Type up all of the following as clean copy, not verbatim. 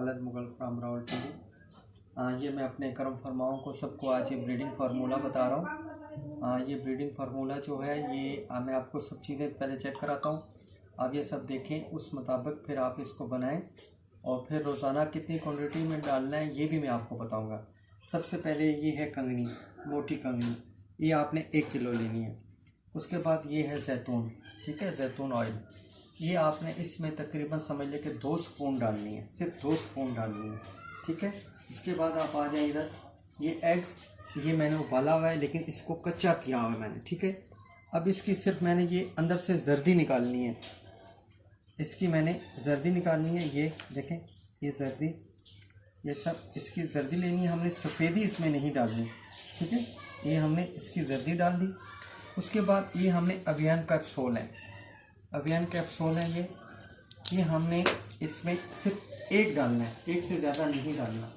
Khalid Mughal from Rawalpindi. ये मैं अपने करम फरमाओं को सबको आज ये ब्रीडिंग फार्मूला बता रहा हूँ। ये ब्रीडिंग फार्मूला जो है ये मैं आपको सब चीज़ें पहले चेक कराता हूँ। आप ये सब देखें, उस मुताबिक फिर आप इसको बनाएं और फिर रोज़ाना कितनी क्वांटिटी में डालना है ये भी मैं आपको बताऊँगा। सबसे पहले ये है कंगनी, मोटी कंगनी, ये आपने 1 किलो लेनी है। उसके बाद ये है जैतून, ठीक है, जैतून ऑयल, ये आपने इसमें तकरीबन समझ लें कि 2 स्पून डालनी है, सिर्फ 2 स्पून डालनी है, ठीक है। उसके बाद आप आ जाए इधर, ये एग्स, ये मैंने उबाला हुआ है लेकिन इसको कच्चा किया हुआ है मैंने, ठीक है। अब इसकी सिर्फ मैंने ये अंदर से जर्दी निकालनी है, इसकी मैंने जर्दी निकालनी है। ये देखें, ये जर्दी, ये सब इसकी जर्दी लेनी है हमने, सफ़ेदी इसमें नहीं डालनी, ठीक है। ये हमने इसकी जर्दी डाल दी। उसके बाद ये हमने अवियन कैप्सूल है, अवियन कैप्सूल है ये हमने इसमें सिर्फ 1 डालना है, 1 से ज़्यादा नहीं डालना।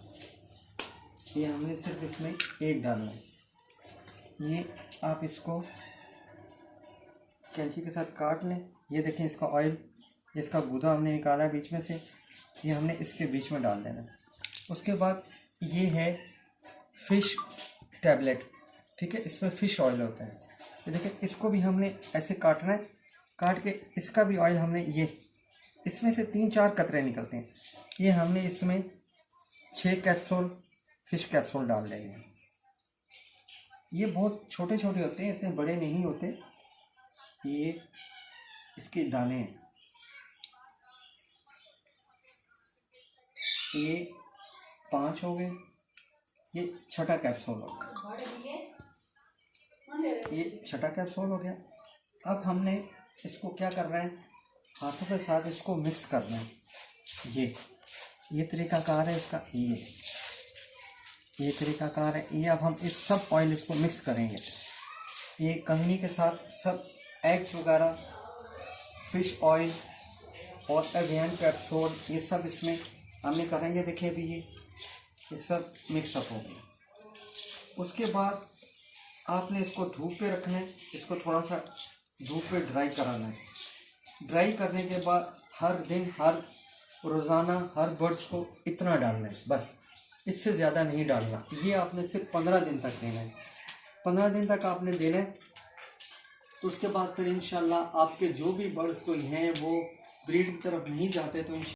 ये हमने सिर्फ इसमें 1 डालना है। ये आप इसको कैंची के साथ काट लें। ये देखें इसका ऑयल, इसका गूदा हमने निकाला है बीच में से, ये हमने इसके बीच में डाल देना है। उसके बाद ये है फ़िश टैबलेट, ठीक है, इसमें फ़िश ऑयल होता है। ये देखें, इसको भी हमने ऐसे काटना है, काट के इसका भी ऑयल हमने, ये इसमें से 3-4 कतरे निकलते हैं, ये हमने इसमें 6 कैप्सूल फ़िश कैप्सूल डाल देंगे। ये बहुत छोटे छोटे होते हैं, इतने बड़े नहीं होते। ये इसके दाने हैं, ये 5 हो गए, ये छठा कैप्सूल हो गया, ये छठा कैप्सूल हो गया। अब हमने इसको क्या करना है, हाथों के साथ इसको मिक्स करना है। ये तरीकाकार है इसका, ये तरीकाकार है। ये अब हम इस सब ऑयल इसको मिक्स करेंगे, ये कंगनी के साथ सब एग्स वगैरह, फ़िश ऑयल और अवियन कैप्सूल, ये सब इसमें हमने करेंगे। देखिए अभी ये सब मिक्सअप हो गया। उसके बाद आपने इसको धूप पे रखना है, इसको थोड़ा सा धूप पे ड्राई कराना है। ड्राई करने के बाद हर दिन, हर रोज़ाना हर बर्ड्स को इतना डालना है, बस इससे ज़्यादा नहीं डालना। ये आपने सिर्फ 15 दिन तक देना है, 15 दिन तक आपने देना है। तो उसके बाद फिर इंशाल्लाह आपके जो भी बर्ड्स कोई हैं वो ब्रीड की तरफ नहीं जाते तो